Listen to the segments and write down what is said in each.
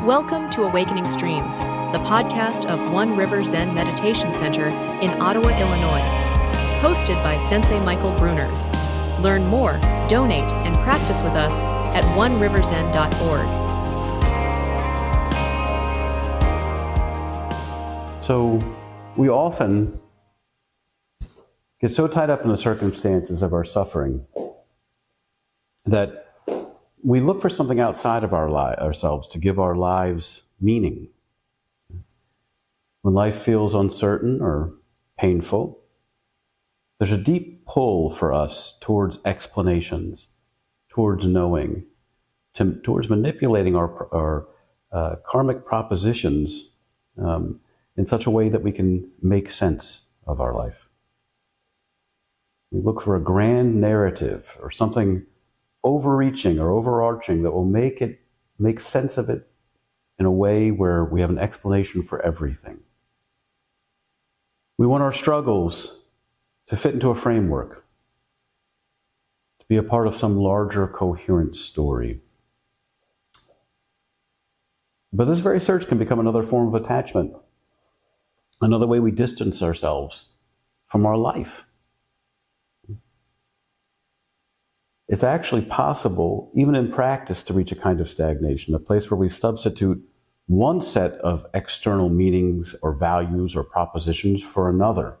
Welcome to Awakening Streams, the podcast of One River Zen Meditation Center in Ottawa, Illinois. Hosted by Sensei Michael Brunner. Learn more, donate, and practice with us at oneriverzen.org. So we often get so tied up in the circumstances of our suffering that we look for something outside of ourselves to give our lives meaning. When life feels uncertain or painful, there's a deep pull for us towards explanations, towards knowing, towards manipulating our karmic propositions in such a way that we can make sense of our life. We look for a grand narrative or something overreaching or overarching that will make sense of it in a way where we have an explanation for everything. We want our struggles to fit into a framework, to be a part of some larger coherent story. But this very search can become another form of attachment, another way we distance ourselves from our life. It's actually possible, even in practice, to reach a kind of stagnation, a place where we substitute one set of external meanings or values or propositions for another.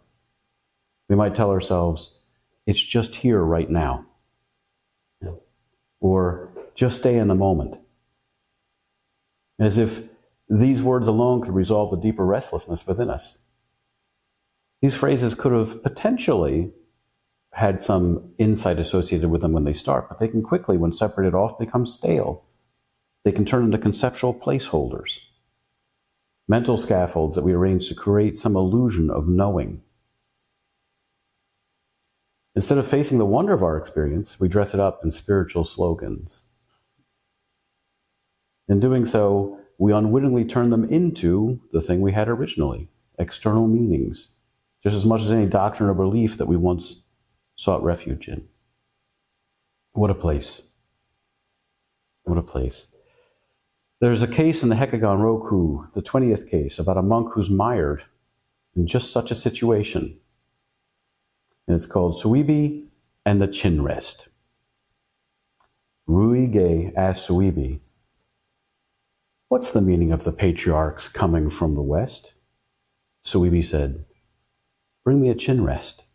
We might tell ourselves, it's just here right now. Or just stay in the moment. As if these words alone could resolve the deeper restlessness within us. These phrases could have potentially had some insight associated with them when they start, but they can quickly, when separated off, become stale. They can turn into conceptual placeholders, mental scaffolds that we arrange to create some illusion of knowing. Instead of facing the wonder of our experience, we dress it up in spiritual slogans. In doing so, we unwittingly turn them into the thing we had originally, external meanings, just as much as any doctrine or belief that we once sought refuge in. What a place. What a place. There's a case in the Hekiganroku, the 20th case, about a monk who's mired in just such a situation. And it's called Suibi and the Chin Rest. Ryūge asked Suibi, "What's the meaning of the patriarchs coming from the West?" Suibi said, "Bring me a chin rest."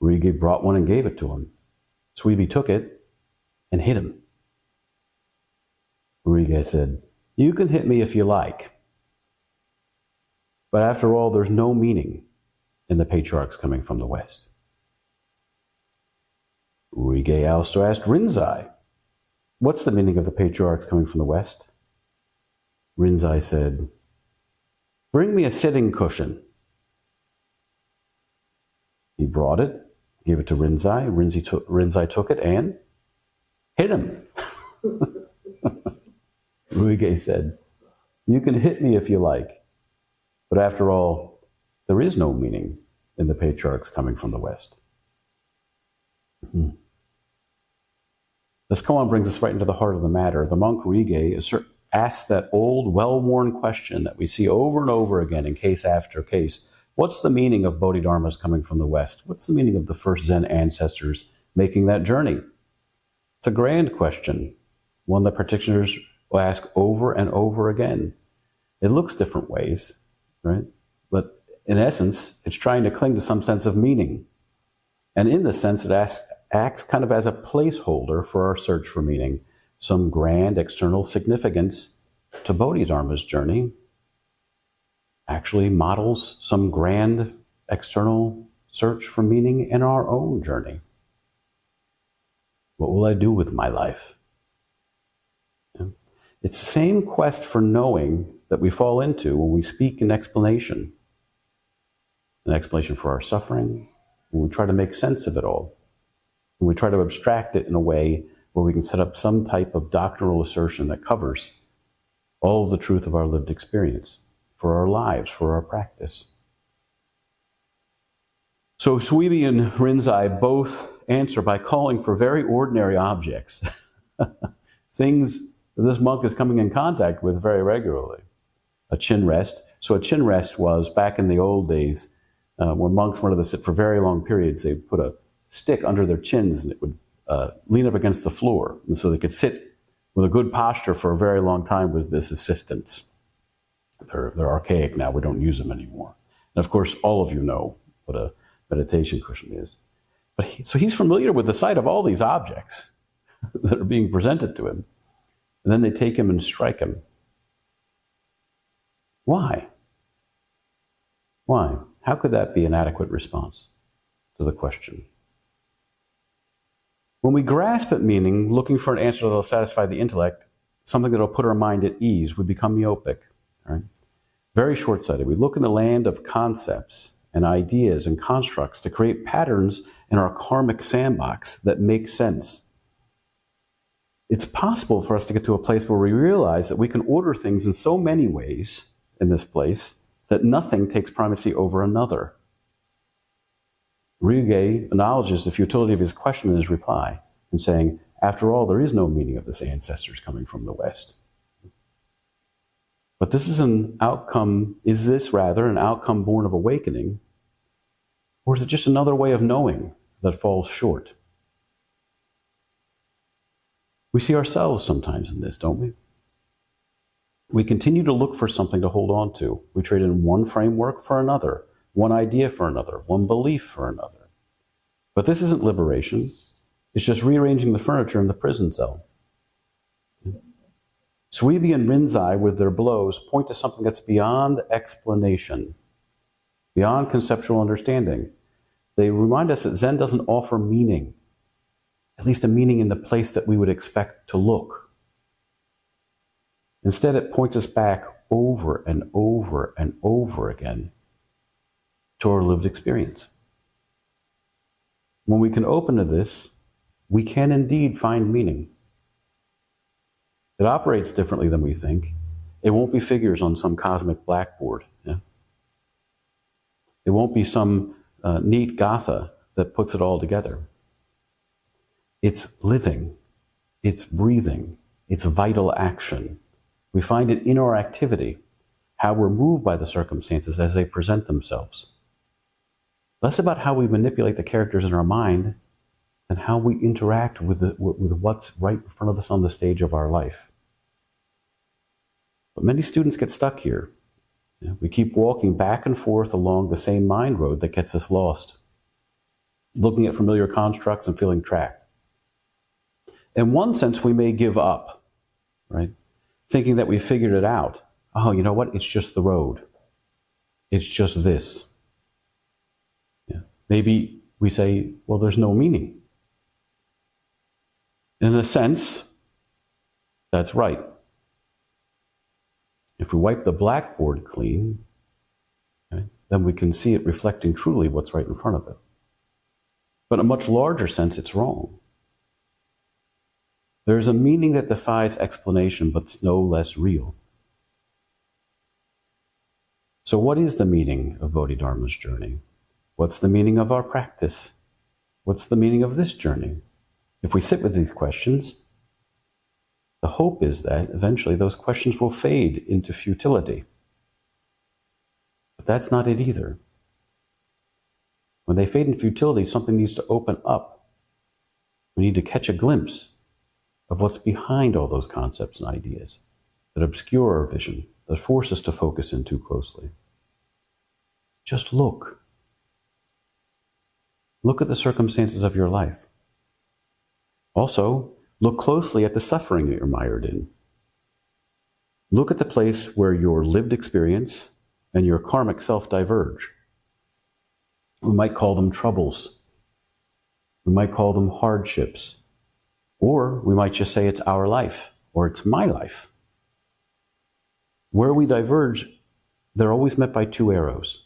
Ryūge brought one and gave it to him. Suibi took it and hit him. Ryūge said, "You can hit me if you like. But after all, there's no meaning in the patriarchs coming from the West." Ryūge also asked Rinzai, "What's the meaning of the patriarchs coming from the West?" Rinzai said, "Bring me a sitting cushion." He brought it, gave it to Rinzai. Rinzai took it and hit him. Ryūge said, "You can hit me if you like, but after all, there is no meaning in the patriarchs coming from the West." This koan brings us right into the heart of the matter. The monk Ryūge asks that old, well-worn question that we see over and over again in case after case. What's the meaning of Bodhidharmas coming from the West? What's the meaning of the first Zen ancestors making that journey? It's a grand question, one that practitioners will ask over and over again. It looks different ways, right? But in essence, it's trying to cling to some sense of meaning. And in this sense, it acts kind of as a placeholder for our search for meaning, some grand external significance to Bodhidharma's journey, actually models some grand external search for meaning in our own journey. What will I do with my life? It's the same quest for knowing that we fall into when we speak an explanation for our suffering, when we try to make sense of it all, when we try to abstract it in a way where we can set up some type of doctrinal assertion that covers all of the truth of our lived experience, for our lives, for our practice. So Suibi and Rinzai both answer by calling for very ordinary objects, things that this monk is coming in contact with very regularly. A chin rest. So a chin rest was, back in the old days, when monks wanted to sit for very long periods, they put a stick under their chins and it would lean up against the floor. And so they could sit with a good posture for a very long time with this assistance. They're archaic now. We don't use them anymore. And of course, all of you know what a meditation cushion is. But so he's familiar with the sight of all these objects that are being presented to him. And then they take him and strike him. Why? Why? How could that be an adequate response to the question? When we grasp at meaning, looking for an answer that will satisfy the intellect, something that will put our mind at ease, we become myopic. Right? Very short-sighted. We look in the land of concepts and ideas and constructs to create patterns in our karmic sandbox that make sense. It's possible for us to get to a place where we realize that we can order things in so many ways in this place that nothing takes primacy over another. Ryūge acknowledges the futility of his question in his reply and saying, after all, there is no meaning of this ancestors coming from the West. But this is an outcome, is this rather an outcome born of awakening, or is it just another way of knowing that falls short? We see ourselves sometimes in this, don't we? We continue to look for something to hold on to. We trade in one framework for another, one idea for another, one belief for another. But this isn't liberation. It's just rearranging the furniture in the prison cell. Suibi and Rinzai, with their blows, point to something that's beyond explanation, beyond conceptual understanding. They remind us that Zen doesn't offer meaning, at least a meaning in the place that we would expect to look. Instead, it points us back over and over and over again to our lived experience. When we can open to this, we can indeed find meaning. It operates differently than we think. It won't be figures on some cosmic blackboard. Yeah? It won't be some neat gatha that puts it all together. It's living. It's breathing. It's vital action. We find it in our activity, how we're moved by the circumstances as they present themselves. Less about how we manipulate the characters in our mind than how we interact with what's right in front of us on the stage of our life. But many students get stuck here. We keep walking back and forth along the same mind road that gets us lost, looking at familiar constructs and feeling trapped. In one sense, we may give up, right? Thinking that we figured it out. Oh, you know what? It's just the road. It's just this. Yeah. Maybe we say, well, there's no meaning. In a sense, that's right. If we wipe the blackboard clean, okay, then we can see it reflecting truly what's right in front of it. But in a much larger sense, it's wrong. There is a meaning that defies explanation, but it's no less real. So what is the meaning of Bodhidharma's journey? What's the meaning of our practice? What's the meaning of this journey? If we sit with these questions, the hope is that eventually those questions will fade into futility. But that's not it either. When they fade into futility, something needs to open up. We need to catch a glimpse of what's behind all those concepts and ideas that obscure our vision, that force us to focus in too closely. Just look. Look at the circumstances of your life. Also, look closely at the suffering that you're mired in. Look at the place where your lived experience and your karmic self diverge. We might call them troubles. We might call them hardships. Or we might just say it's our life, or it's my life. Where we diverge, they're always met by two arrows.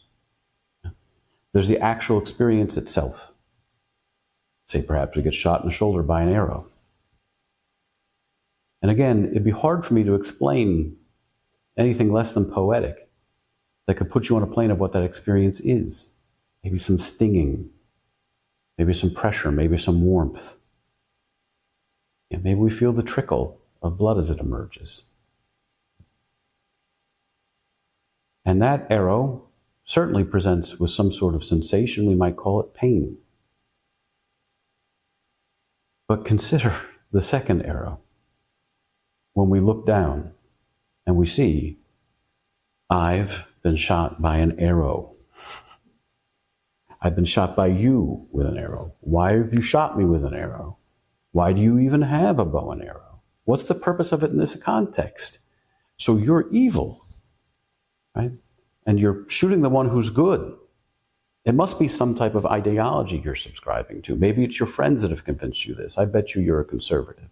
There's the actual experience itself. Say perhaps we get shot in the shoulder by an arrow. And again, it'd be hard for me to explain anything less than poetic that could put you on a plane of what that experience is. Maybe some stinging, maybe some pressure, maybe some warmth. Yeah, maybe we feel the trickle of blood as it emerges. And that arrow certainly presents with some sort of sensation. We might call it pain. But consider the second arrow. When we look down and we see, I've been shot by an arrow. I've been shot by you with an arrow. Why have you shot me with an arrow? Why do you even have a bow and arrow? What's the purpose of it in this context? So you're evil, right? And you're shooting the one who's good. It must be some type of ideology you're subscribing to. Maybe it's your friends that have convinced you this. I bet you're a conservative.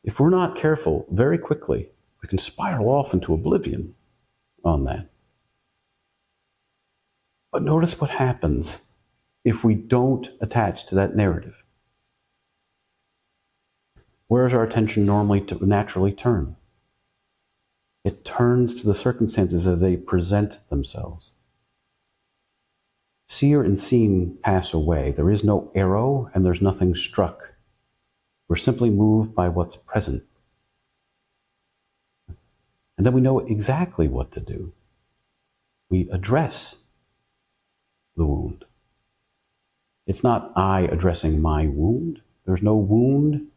If we're not careful, very quickly, we can spiral off into oblivion on that. But notice what happens if we don't attach to that narrative. Where does our attention naturally turn? It turns to the circumstances as they present themselves. Seer and seen pass away. There is no arrow and there's nothing struck. We're simply moved by what's present. And then we know exactly what to do. We address the wound. It's not I addressing my wound. There's no wound.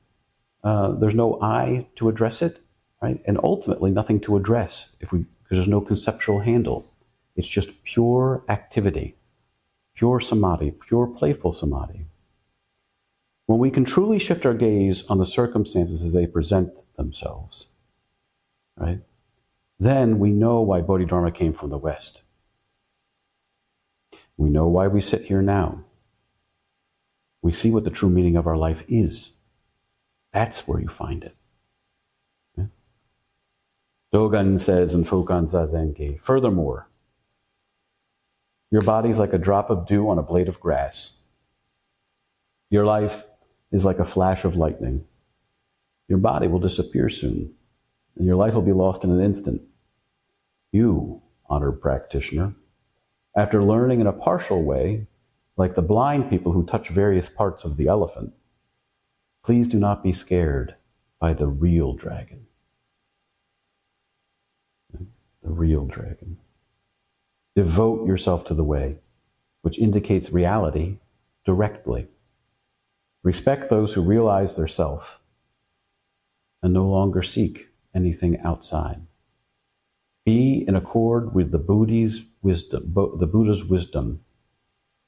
There's no I to address it, right? And ultimately nothing to address because there's no conceptual handle. It's just pure activity, pure samadhi, pure playful samadhi. When we can truly shift our gaze on the circumstances as they present themselves, right? Then we know why Bodhidharma came from the West. We know why we sit here now. We see what the true meaning of our life is. That's where you find it. Yeah? Dogen says in Fukan Zazenki, furthermore, your body's like a drop of dew on a blade of grass. Your life is like a flash of lightning. Your body will disappear soon, and your life will be lost in an instant. You, honored practitioner, after learning in a partial way, like the blind people who touch various parts of the elephant, please do not be scared by the real dragon. The real dragon. Devote yourself to the way, which indicates reality directly. Respect those who realize their self and no longer seek anything outside. Be in accord with the Buddha's wisdom.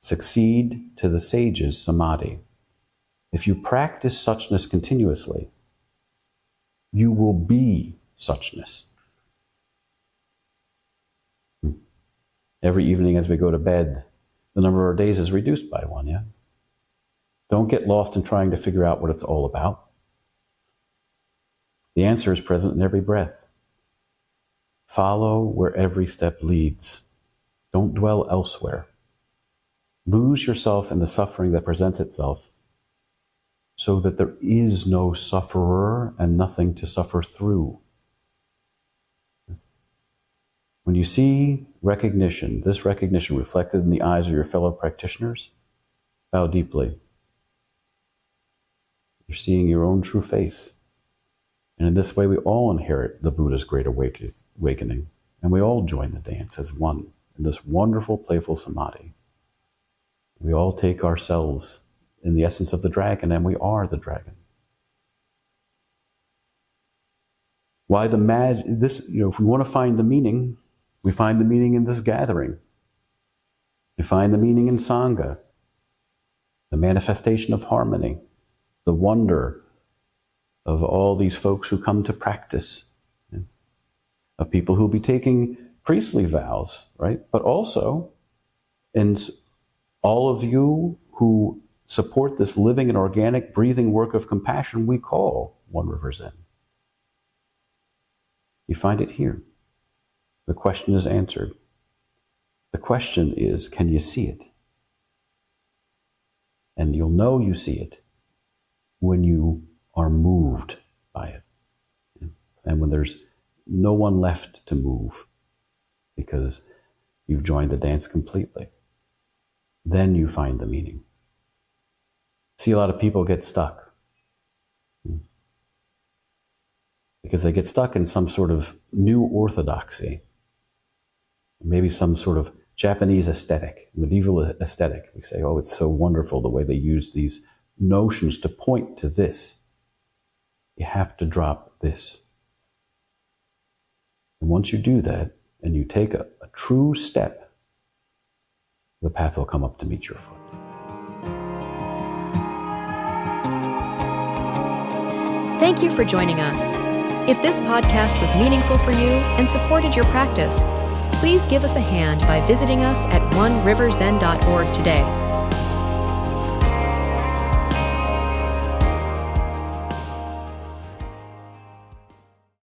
Succeed to the sage's samadhi. If you practice suchness continuously, you will be suchness. Every evening as we go to bed, the number of our days is reduced by one, yeah? Don't get lost in trying to figure out what it's all about. The answer is present in every breath. Follow where every step leads. Don't dwell elsewhere. Lose yourself in the suffering that presents itself so that there is no sufferer and nothing to suffer through. When you see recognition, this recognition reflected in the eyes of your fellow practitioners, bow deeply. You're seeing your own true face. And in this way, we all inherit the Buddha's great awakening, and we all join the dance as one in this wonderful, playful samadhi. We all take ourselves in the essence of the dragon, and we are the dragon. Why the magic? If we want to find the meaning, we find the meaning in this gathering. You find the meaning in Sangha, the manifestation of harmony, the wonder of all these folks who come to practice, of people who'll be taking priestly vows, right? But also in all of you who support this living and organic breathing work of compassion we call One River Zen. You find it here. The question is answered. The question is, can you see it? And you'll know you see it when you are moved by it. And when there's no one left to move because you've joined the dance completely. Then you find the meaning. See, a lot of people get stuck. because they get stuck in some sort of new orthodoxy, maybe some sort of Japanese aesthetic, medieval aesthetic. We say, oh, it's so wonderful the way they use these notions to point to this. You have to drop this. And once you do that, and you take a true step, the path will come up to meet your foot. Thank you for joining us. If this podcast was meaningful for you and supported your practice, please give us a hand by visiting us at oneriverzen.org today.